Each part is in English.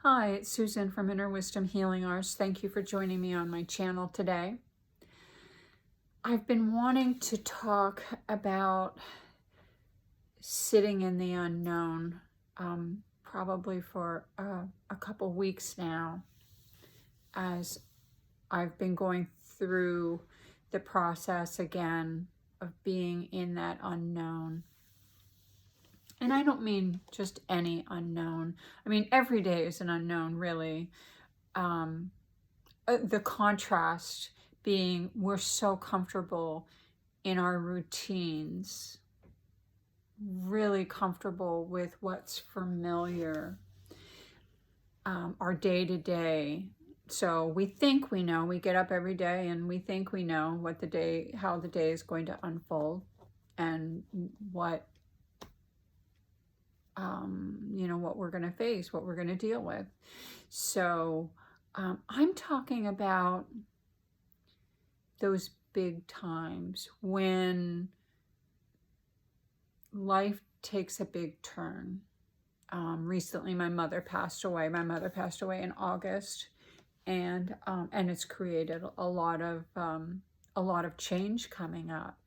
Hi, it's Susan from Inner Wisdom Healing Arts. Thank you for joining me on my channel today. I've been wanting to talk about sitting in the unknown probably for a couple weeks now, as I've been going through the process again of being in that unknown. And I don't mean just any unknown. I mean, every day is an unknown, really. The contrast being we're so comfortable in our routines, really comfortable with what's familiar, our day-to-day. So we think we know, we get up every day and we think we know how the day is going to unfold and what what we're going to face, what we're going to deal with. So I'm talking about those big times when life takes a big turn. Recently, my mother passed away. My mother passed away in August, and it's created a lot of change coming up,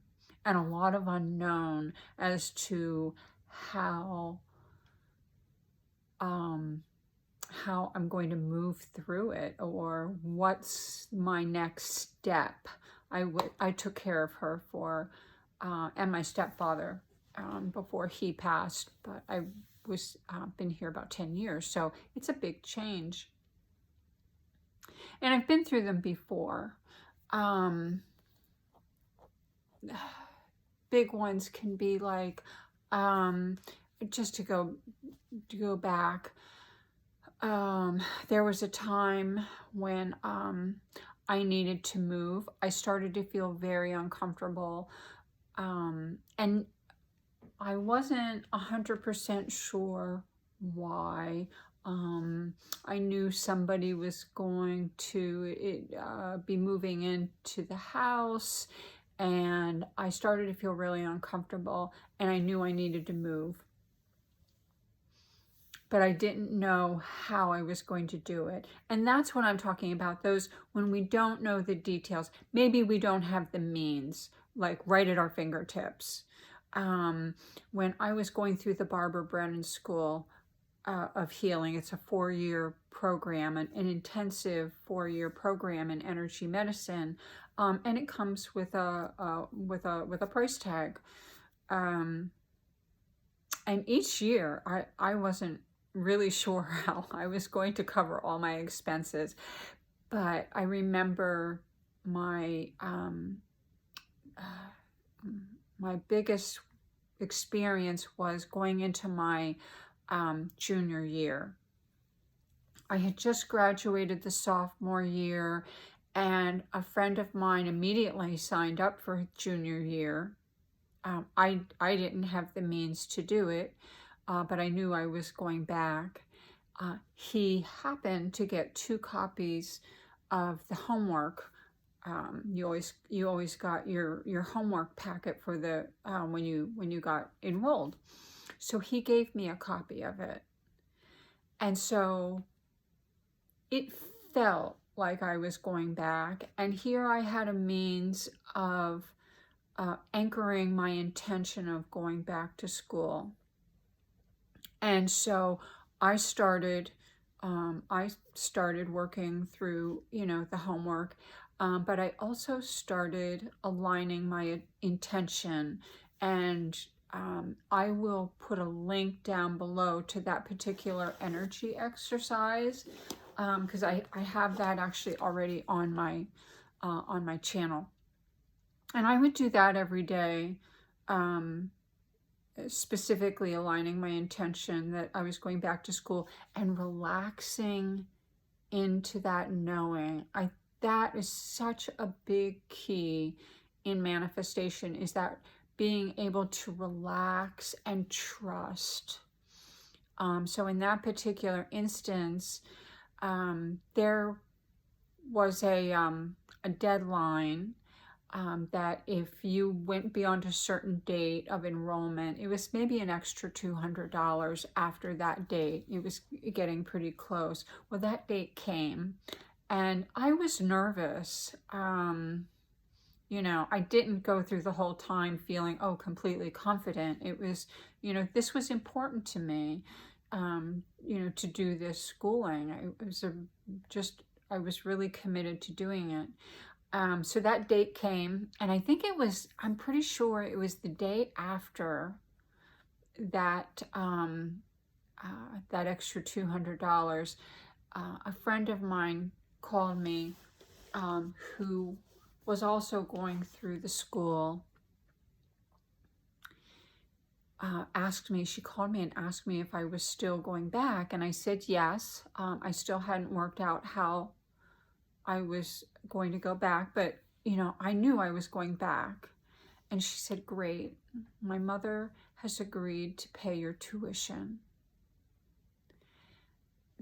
and a lot of unknown as to how I'm going to move through it, or what's my next step. I took care of her and my stepfather before he passed, but I was been here about 10 years, so it's a big change. And I've been through them before. Big ones can be like, just to go back, there was a time when I needed to move. I started to feel very uncomfortable, and I wasn't 100% sure why. I knew somebody was going to be moving into the house, and I started to feel really uncomfortable, and I knew I needed to move. But I didn't know how I was going to do it. And that's what I'm talking about, those when we don't know the details. Maybe we don't have the means, like right at our fingertips. When I was going through the Barbara Brennan School of Healing, it's a 4-year program, an intensive 4-year program in energy medicine, and it comes with a price tag. And each year, I wasn't really sure how I was going to cover all my expenses, but I remember my my biggest experience was going into my junior year. I had just graduated the sophomore year, and a friend of mine immediately signed up for junior year. I didn't have the means to do it, but I knew I was going back. He happened to get 2 copies of the homework. You always got your homework packet for the when you got enrolled. So he gave me a copy of it, and so it felt like I was going back. And here I had a means of anchoring my intention of going back to school. And so I started working through, the homework, but I also started aligning my intention, and I will put a link down below to that particular energy exercise, because I have that actually already on my channel. And I would do that every day, specifically aligning my intention that I was going back to school and relaxing into that knowing. That is such a big key in manifestation, is that being able to relax and trust. So in that particular instance, there was a deadline that if you went beyond a certain date of enrollment, it was maybe an extra $200 after that date. It was getting pretty close. Well, that date came and I was nervous. You know, I didn't go through the whole time feeling, oh, completely confident. It was, you know, this was important to me, you know, to do this schooling. I was really committed to doing it. So that date came, and I think it was, I'm pretty sure it was the day after that, that extra $200. A friend of mine called me, who was also going through the school, she called me and asked me if I was still going back, and I said yes. I still hadn't worked out how I was going to go back, but you know, I knew I was going back. And she said, great, my mother has agreed to pay your tuition.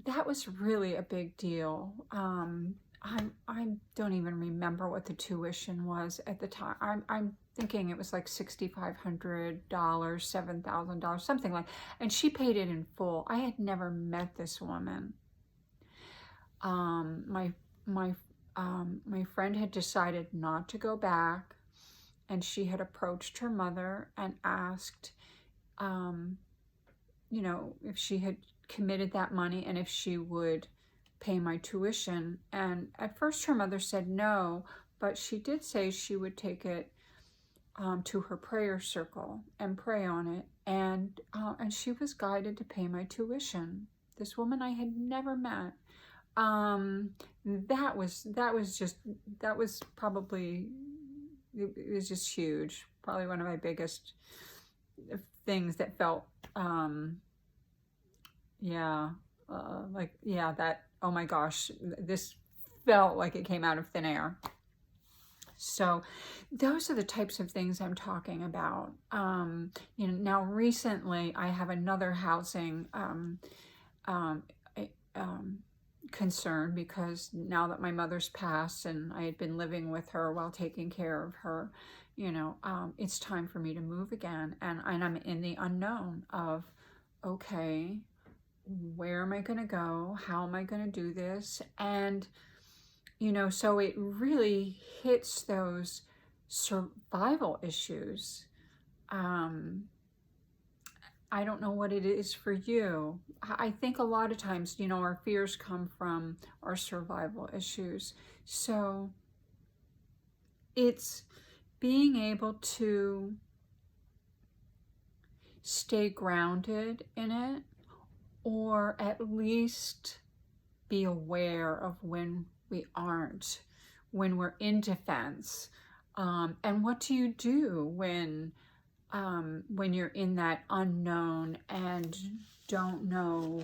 That was really a big deal. I don't even remember what the tuition was at the time. I'm thinking it was like $6,500, $7,000, something like, and she paid it in full. I had never met this woman. My friend had decided not to go back, and she had approached her mother and asked, you know, if she had committed that money and if she would pay my tuition. And at first her mother said no, but she did say she would take it to her prayer circle and pray on it. And she was guided to pay my tuition. This woman I had never met. That was probably, it was just huge. Probably one of my biggest things that felt, oh my gosh, this felt like it came out of thin air. So those are the types of things I'm talking about. You know, now recently I have another housing concern, because now that my mother's passed and I had been living with her while taking care of her, you know, it's time for me to move again. And I'm in the unknown of, okay, where am I going to go? How am I going to do this? And, you know, so it really hits those survival issues. I don't know what it is for you. I think a lot of times, you know, our fears come from our survival issues. So it's being able to stay grounded in it, or at least be aware of when we aren't, when we're in defense. And what do you do when you're in that unknown and don't know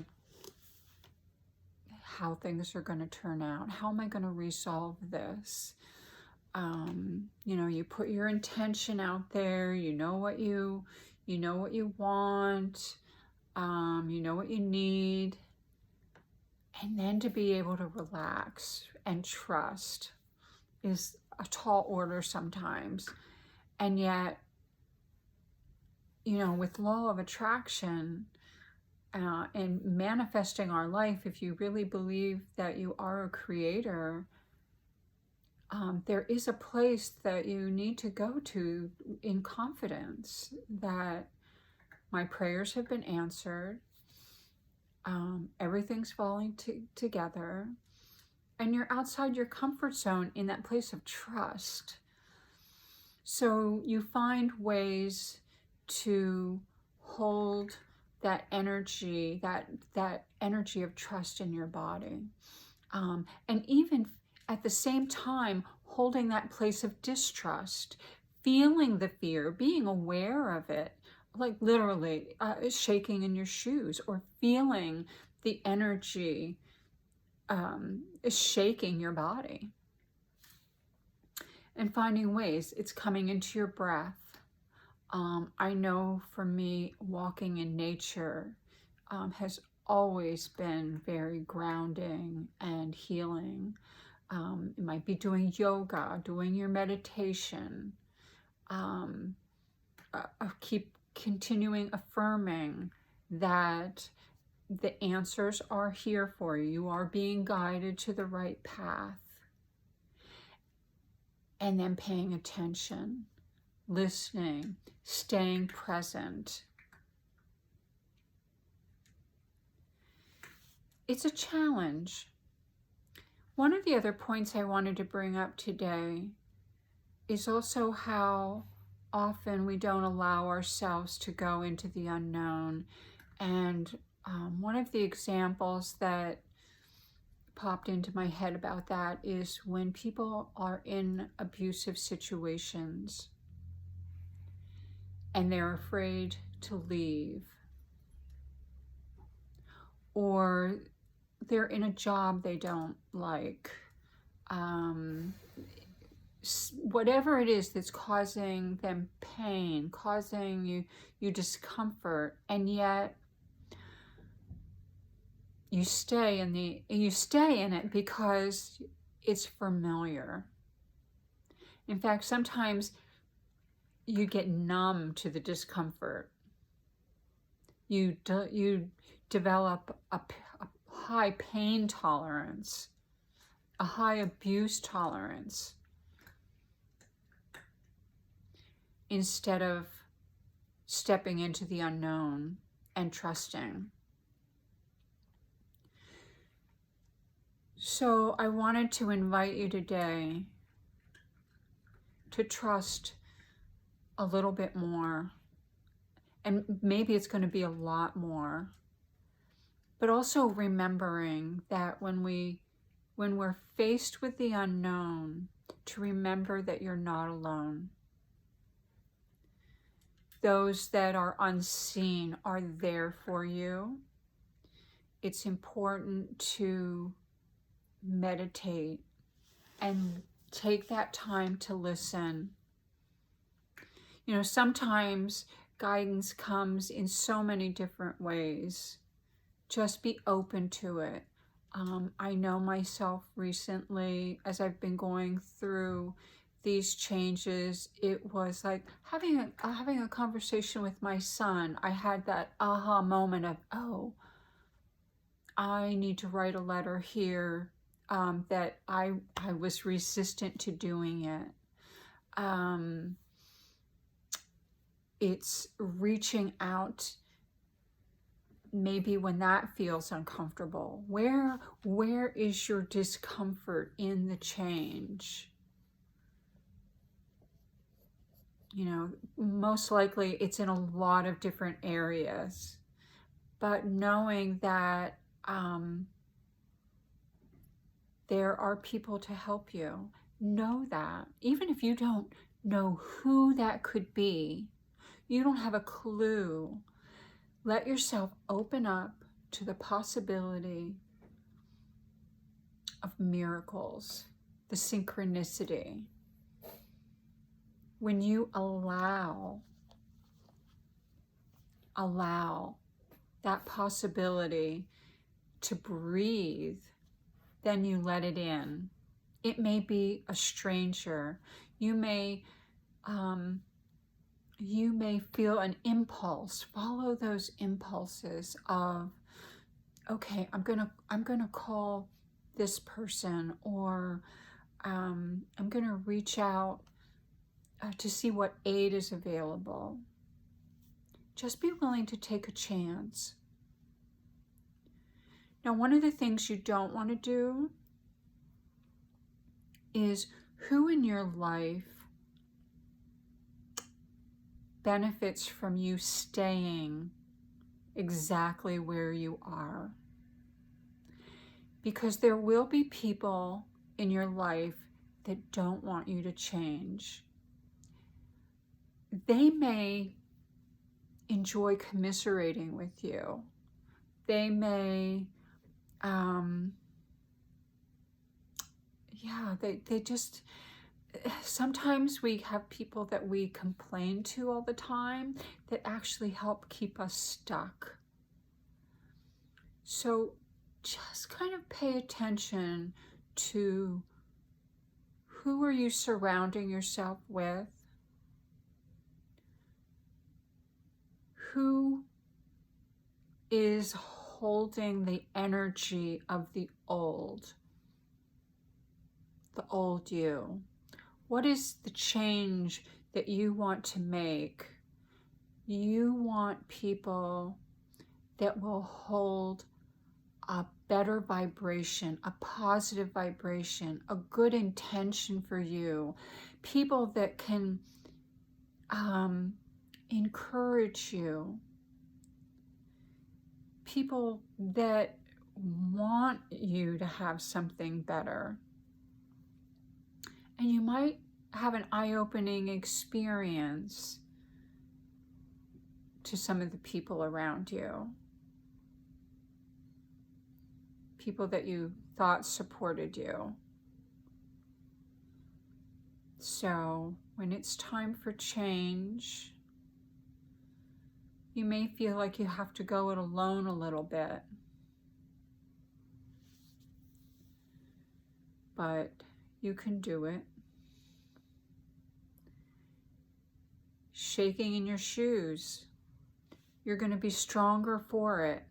how things are going to turn out? How am I going to resolve this? You know, you put your intention out there, you know what you want, you know what you need, and then to be able to relax and trust is a tall order sometimes. And yet, you know, with law of attraction and manifesting our life, if you really believe that you are a creator, there is a place that you need to go to in confidence that my prayers have been answered, everything's falling together, and you're outside your comfort zone in that place of trust. So you find ways to hold that energy, that energy of trust in your body. And even at the same time, holding that place of distrust, feeling the fear, being aware of it, like literally shaking in your shoes, or feeling the energy shaking your body. And finding ways, it's coming into your breath. I know for me, walking in nature has always been very grounding and healing. It might be doing yoga, doing your meditation. Keep continuing affirming that the answers are here for you. You are being guided to the right path. And then paying attention, listening, staying present. It's a challenge. One of the other points I wanted to bring up today is also how often we don't allow ourselves to go into the unknown. And one of the examples that popped into my head about that is when people are in abusive situations and they're afraid to leave, or they're in a job they don't like, whatever it is that's causing them pain, causing you discomfort, and yet you stay in it because it's familiar. In fact, sometimes you get numb to the discomfort. You develop a high pain tolerance, a high abuse tolerance, instead of stepping into the unknown and trusting. So I wanted to invite you today to trust a little bit more, and maybe it's going to be a lot more, but also remembering that when we're faced with the unknown, to remember that you're not alone. Those that are unseen are there for you. It's important to meditate and take that time to listen. You know, sometimes guidance comes in so many different ways. Just be open to it. I know myself recently, as I've been going through these changes, it was like having a conversation with my son. I had that aha moment of, oh, I need to write a letter here, that I was resistant to doing it. It's reaching out maybe when that feels uncomfortable. Where is your discomfort in the change? You know, most likely it's in a lot of different areas, but knowing that there are people to help you. Know that. Even if you don't know who that could be, you don't have a clue, let yourself open up to the possibility of miracles, the synchronicity. When you allow that possibility to breathe, then you let it in. It may be a stranger. You may feel an impulse. Follow those impulses of, okay, I'm gonna call this person, or I'm gonna reach out to see what aid is available. Just be willing to take a chance. Now, one of the things you don't want to do is, who in your life benefits from you staying exactly where you are? Because there will be people in your life that don't want you to change. They may enjoy commiserating with you. They may, they just, sometimes we have people that we complain to all the time that actually help keep us stuck. So just kind of pay attention to Who are you surrounding yourself with? Who is holding the energy of the old you? What is the change that you want to make? You want people that will hold a better vibration, a positive vibration, a good intention for you. People that can encourage you. People that want you to have something better. And you might have an eye-opening experience to some of the people around you. People that you thought supported you. So when it's time for change, you may feel like you have to go it alone a little bit. But you can do it. Shaking in your shoes. You're going to be stronger for it.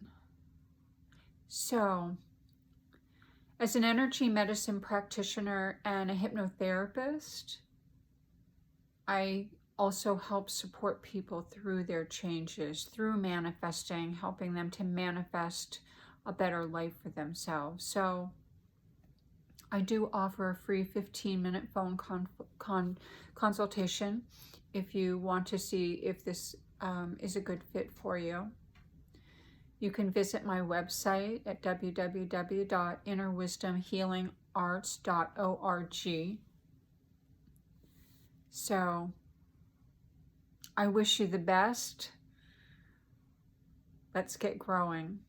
So, as an energy medicine practitioner and a hypnotherapist, I also help support people through their changes, through manifesting, helping them to manifest a better life for themselves. So I do offer a free 15-minute phone consultation if you want to see if this is a good fit for you. You can visit my website at www.innerwisdomhealingarts.org. So I wish you the best. Let's get growing.